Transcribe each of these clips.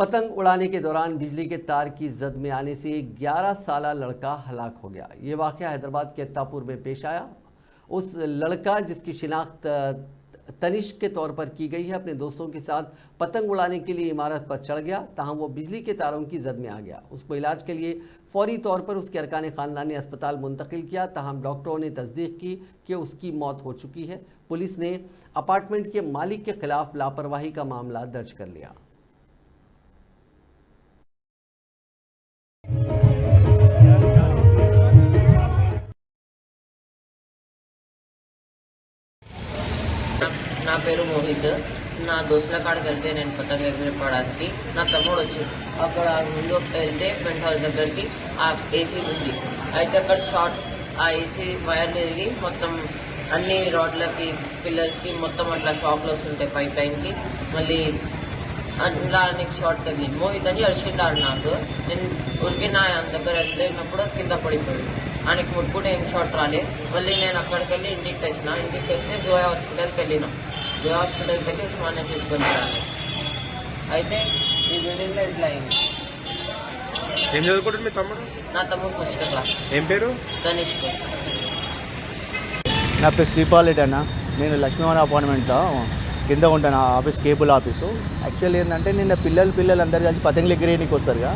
पतंग उड़ाने के दौरान बिजली के तार की जद में आने से 11 साला लड़का हलाक हो गया। ये वाक़या हैदराबाद के अत्तापुर में पेश आया। उस लड़का जिसकी शिनाख्त तनिष्क के तौर पर की गई है, अपने दोस्तों के साथ पतंग उड़ाने के लिए इमारत पर चढ़ गया, तहां वो बिजली के तारों की जद में आ गया। उसको इलाज के लिए फौरी तौर पर उसके अरकान ख़ानदान ने अस्पताल मुंतकिल किया, तहम डॉक्टरों ने तस्दीक की कि उसकी मौत हो चुकी है। पुलिस ने अपार्टमेंट के मालिक के खिलाफ लापरवाही का मामला दर्ज कर लिया। నా పేరు మోహిత్. నా దోస్తుల కాడికి వెళ్తే నేను పతంగ ఎగరపడానికి నా తమ్ముడు వచ్చి అక్కడ ముందు వెళ్తే పెంట్ హౌస్ దగ్గరికి ఆ ఏసీ ఉంది. అయితే అక్కడ షార్ట్ ఆ ఏసీ వైర్ తిరిగి మొత్తం అన్ని రాడ్లకి పిల్లర్స్కి మొత్తం అట్లా షాక్లు వస్తుంటాయి పైప్ లైన్కి. మళ్ళీ అట్లా నీకు షార్ట్ తగిలింది. మోహిత్ అని అరిచిండారు నాకు. నేను ఉరికి నా దగ్గర వెళ్ళినప్పుడు కింద పడిపోయాడు. ఆయనకి ముట్టుకుంటే ఏం షాట్ రాలే. మళ్ళీ నేను అక్కడికి వెళ్ళి ఇంటికి తెస్తే జోయా హాస్పిటల్కి వెళ్ళినా. జోయా హాస్పిటల్కి వెళ్ళి ఉస్మానియా తీసుకొని రాలి. అయితే ఈ బిల్డింగ్లో ఇట్లా అయింది. ఏం చదువుకుంటుంది మీ తమ్ముడు? నా తమ్ముడు ఫస్ట్ క్లాస్. ఏం పేరు? తనిష్క్. నా పేరు శ్రీపాల్ అన్న. నేను లక్ష్మీవన్ అపార్ట్మెంట్లో కింద ఉంటాను, ఆఫీస్ కేబుల్ ఆఫీసు. యాక్చువల్లీ ఏంటంటే నిన్న పిల్లలు అందరు కలిసి పతంగులు ఎగిరేయడానికి వస్తారుగా.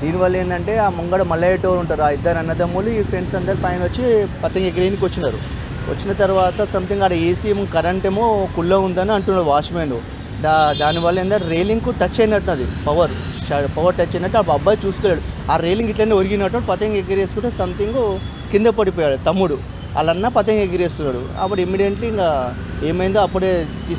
దీనివల్ల ఏంటంటే ఆ ముంగడ మల్లయ్య ఉంటారు, ఆ ఇద్దరు అన్నదమ్ములు ఈ ఫ్రెండ్స్ అందరు పైన వచ్చి పతంగ ఎగిరేయడానికి వచ్చినారు. వచ్చిన తర్వాత సంథింగ్ ఆడ ఏసీ ఏమో కరెంట్ ఏమో కుళ్ళ ఉందని అంటున్నాడు వాచ్మెన్. దానివల్ల ఏంటంటే రేలింగ్కు టచ్ అయినట్టు, అది పవర్ టచ్ అయినట్టు ఆ అబ్బాయి చూసుకోలేడు. ఆ రేలింగ్ ఇట్లనే ఒరిగినట్టు పతంగ ఎగిరేసుకుంటే సంథింగ్ కింద పడిపోయాడు తమ్ముడు. వాళ్ళన్న పతంగ ఎగిరేస్తున్నాడు. అప్పుడు ఇమ్మీడియట్లీ ఇంకా ఏమైందో అప్పుడే